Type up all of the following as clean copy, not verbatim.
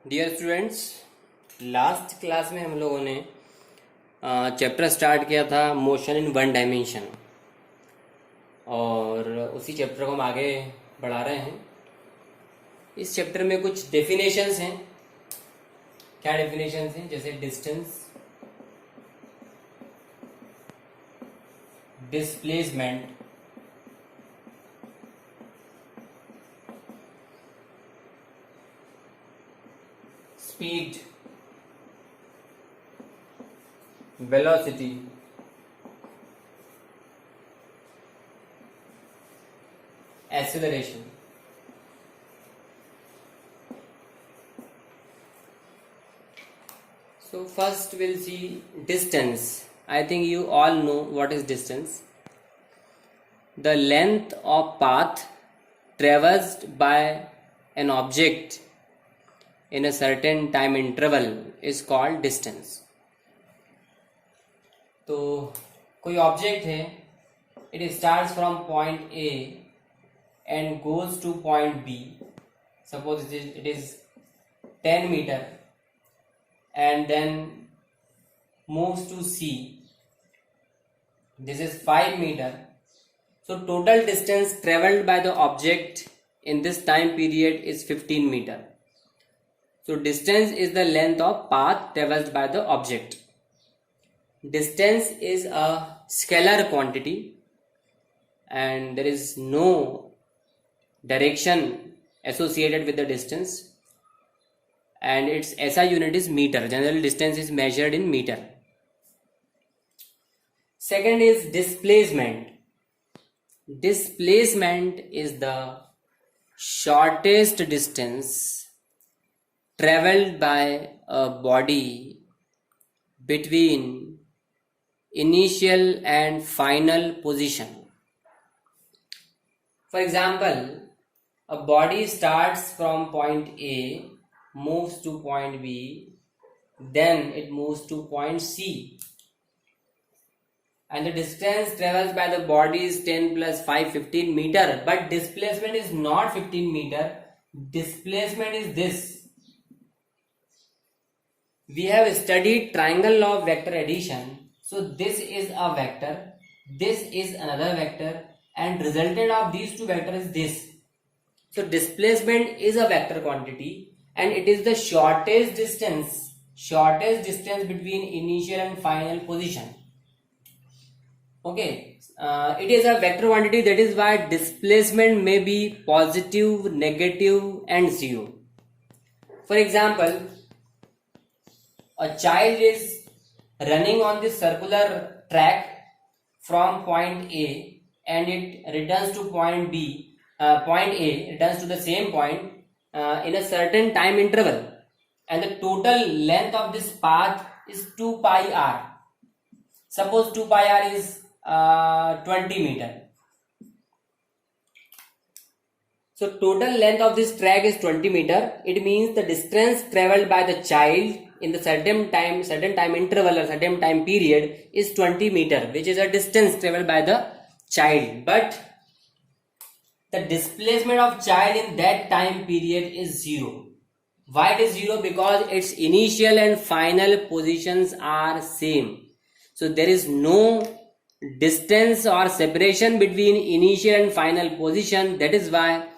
Dear students, last class में हम लोगों ने चैप्टर स्टार्ट किया था मोशन इन वन डायमेंशन, और उसी चैप्टर को हम आगे बढ़ा रहे हैं। इस चैप्टर में कुछ डेफिनेशंस हैं। क्या डेफिनेशंस हैं? जैसे distance, displacement, speed, velocity, acceleration. So first we'll see distance. I think you all know what is distance. The length of path traversed by an object in a certain time interval is called distance. तो कोई object है, it starts from point A and goes to point B. Suppose it is 10 meter and then moves to C. This is 5 meter. So total distance traveled by the object in this time period is 15 meter. So distance is the length of path traversed by the object. Distance is a scalar quantity and there is no direction associated with the distance, and its SI unit is meter. General distance is measured in meter. Second is displacement. Displacement is the shortest distance traveled by a body between initial and final position. For example, a body starts from point A, moves to point B, then it moves to point C, and the distance traversed by the body is 10 plus 5, 15 meter, but displacement is not 15 meter. Displacement is this. We have studied triangle law of vector addition. So this is a vector, this is another vector, and resultant of these two vectors is this. So displacement is a vector quantity and it is the shortest distance between initial and final position. Okay, it is a vector quantity, that is why displacement may be positive, negative and zero. For example, a child is running on this circular track from point A and it returns to point B, point A returns to the same point in a certain time interval, and the total length of this path is 2 pi r. Suppose 2 pi r is 20 meter. So total length of this track is 20 meter. It means the distance traveled by the child in the certain time interval or certain time period is 20 meter, which is a distance traveled by the child. But the displacement of child in that time period is 0. Why it is 0? Because its initial and final positions are same. So there is no distance or separation between initial and final position. That is why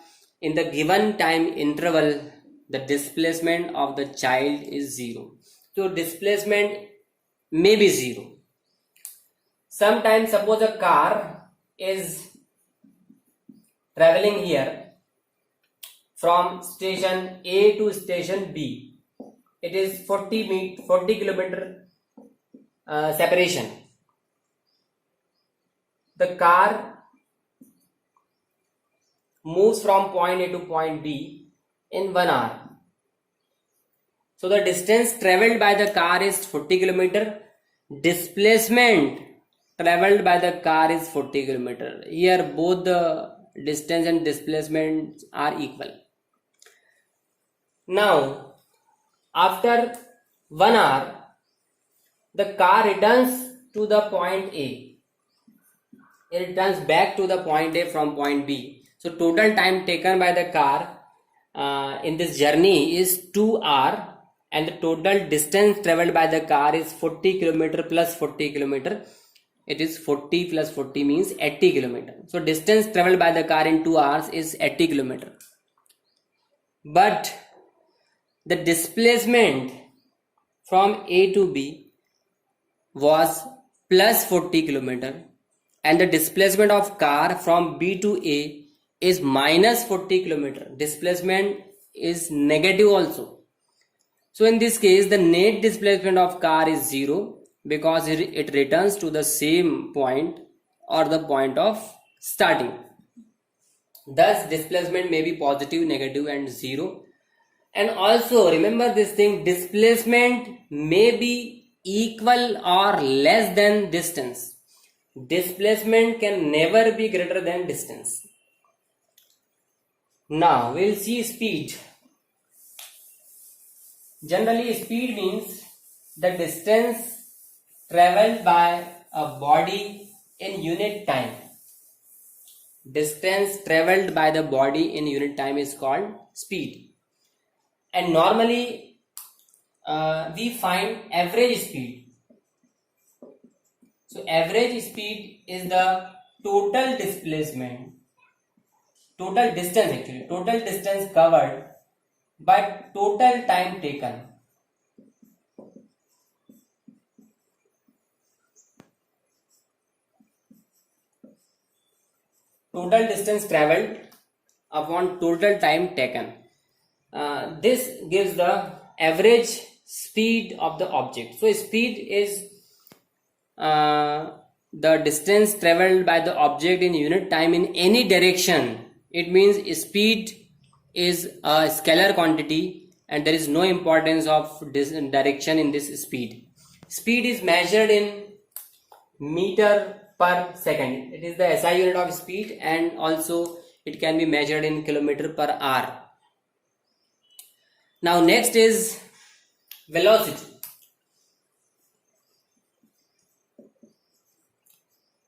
in the given time interval the displacement of the child is 0. So displacement may be 0. Sometimes suppose a car is traveling here from station A to station B. It is 40 kilometer separation. The car moves from point A to point B in 1 hour. So the distance traveled by the car is 40 kilometer. Displacement traveled by the car is 40 kilometer. Here both the distance and displacement are equal. Now after 1 hour the car returns to the point A. It returns back to the point A from point B. So total time taken by the car in this journey is 2 hours, and the total distance traveled by the car is 40 kilometer plus 40 kilometer. It is 40 plus 40 means 80 kilometer. So distance traveled by the car in 2 hours is 80 kilometer. But the displacement from A to B was plus 40 kilometer, and the displacement of car from B to A is minus 40 kilometer. Displacement is negative also. So in this case, the net displacement of car is 0, because it returns to the same point or the point of starting. Thus displacement may be positive, negative and 0. And also remember this thing, displacement may be equal or less than distance. Displacement can never be greater than distance. Now we'll see speed. Generally, speed means the distance traveled by a body in unit time. Distance traveled by the body in unit time is called speed. And normally we find average speed. So average speed is the total displacement, total distance covered by total time taken. Total distance traveled upon total time taken. This gives the average speed of the object. So speed is the distance traveled by the object in unit time in any direction. It means speed is a scalar quantity and there is no importance of direction in this speed. Speed is measured in meter per second. It is the SI unit of speed, and also it can be measured in kilometer per hour. Now next is velocity.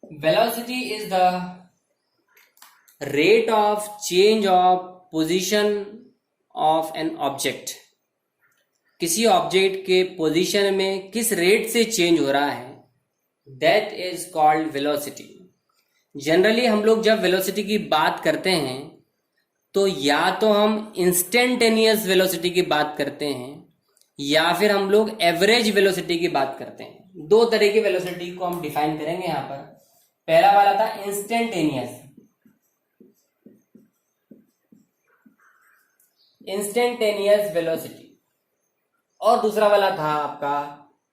Velocity is the rate of change of position of an object. किसी object के position में किस rate से change हो रहा है, that is called velocity. Generally हम लोग जब वेलोसिटी की बात करते हैं तो या तो हम इंस्टेंटेनियस वेलोसिटी की बात करते हैं या फिर हम लोग एवरेज वेलोसिटी की बात करते हैं. दो तरह की वेलोसिटी को हम डिफाइन करेंगे यहाँ पर. पहला वाला था इंस्टेंटेनियस वेलोसिटी, और दूसरा वाला था आपका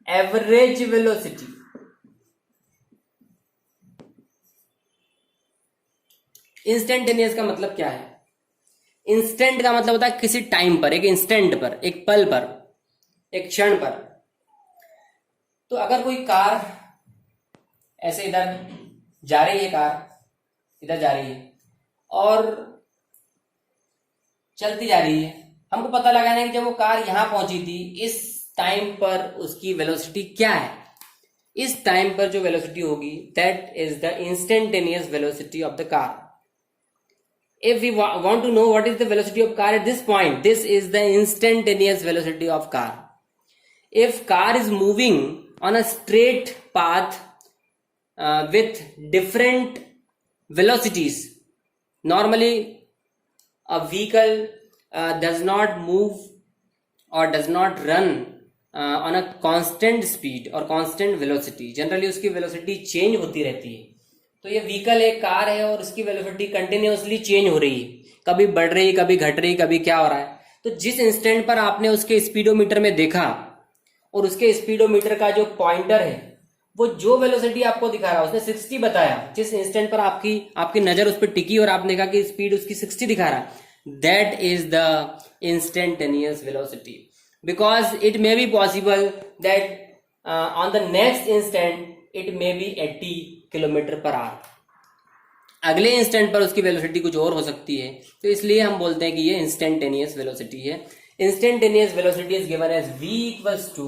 एवरेज वेलोसिटी. इंस्टेंटेनियस का मतलब क्या है? इंस्टेंट का मतलब होता है किसी टाइम पर, एक इंस्टेंट पर, एक पल पर, एक क्षण पर. तो अगर कोई कार ऐसे इधर जा रही है, कार इधर जा रही है और चलती जा रही है, हमको पता लगाना है कि जब वो कार यहां पहुंची थी इस टाइम पर उसकी वेलोसिटी क्या है. इस टाइम पर जो वेलोसिटी होगी that is the instantaneous velocity of the car. If we want to know what is the velocity of car at this point, this is the instantaneous velocity of car. If car is moving on a straight path with different velocities, normally a vehicle does not move or does not run on a constant speed or constant velocity. Generally उसकी velocity change होती रहती है. तो ये vehicle एक car है और उसकी वेलोसिटी कंटिन्यूअसली चेंज हो रही है, कभी बढ़ रही, कभी घट रही, कभी क्या हो रहा है. तो जिस इंस्टेंट पर आपने उसके स्पीडोमीटर में देखा और उसके स्पीडोमीटर का जो पॉइंटर है वो जो वेलोसिटी आपको दिखा रहा है उसने 60 बताया. जिस इंस्टेंट पर आपकी नजर उस पर टिकी और आपने देखा कि स्पीड उसकी 60 दिखा रहा है, that is the instantaneous velocity. Because it may be possible that on the next instant it may be 80 kilometre per hour. अगले इंस्टेंट पर उसकी वेलोसिटी कुछ और हो सकती है. तो इसलिए हम बोलते हैं कि ये इंस्टेंटेनियस वेलोसिटी है. Instantaneous velocity is given as v equals to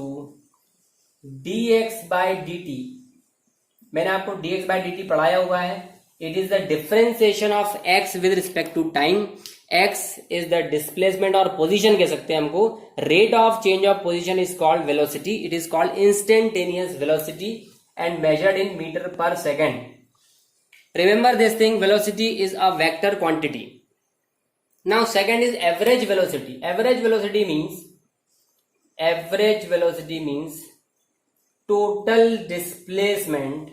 dx by dt. मैंने आपको dx बाय dt पढ़ाया हुआ है. It is the differentiation of x with respect to time. x is the displacement और position कह सकते हैं हमको. Rate of change of position is called velocity. It is called instantaneous velocity and measured in meter per second. Remember this thing, velocity is a vector quantity. Now second is average velocity. Average velocity means total displacement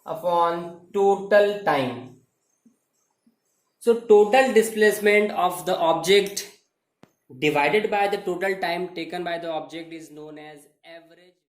upon total time. So total displacement of the object divided by the total time taken by the object is known as average.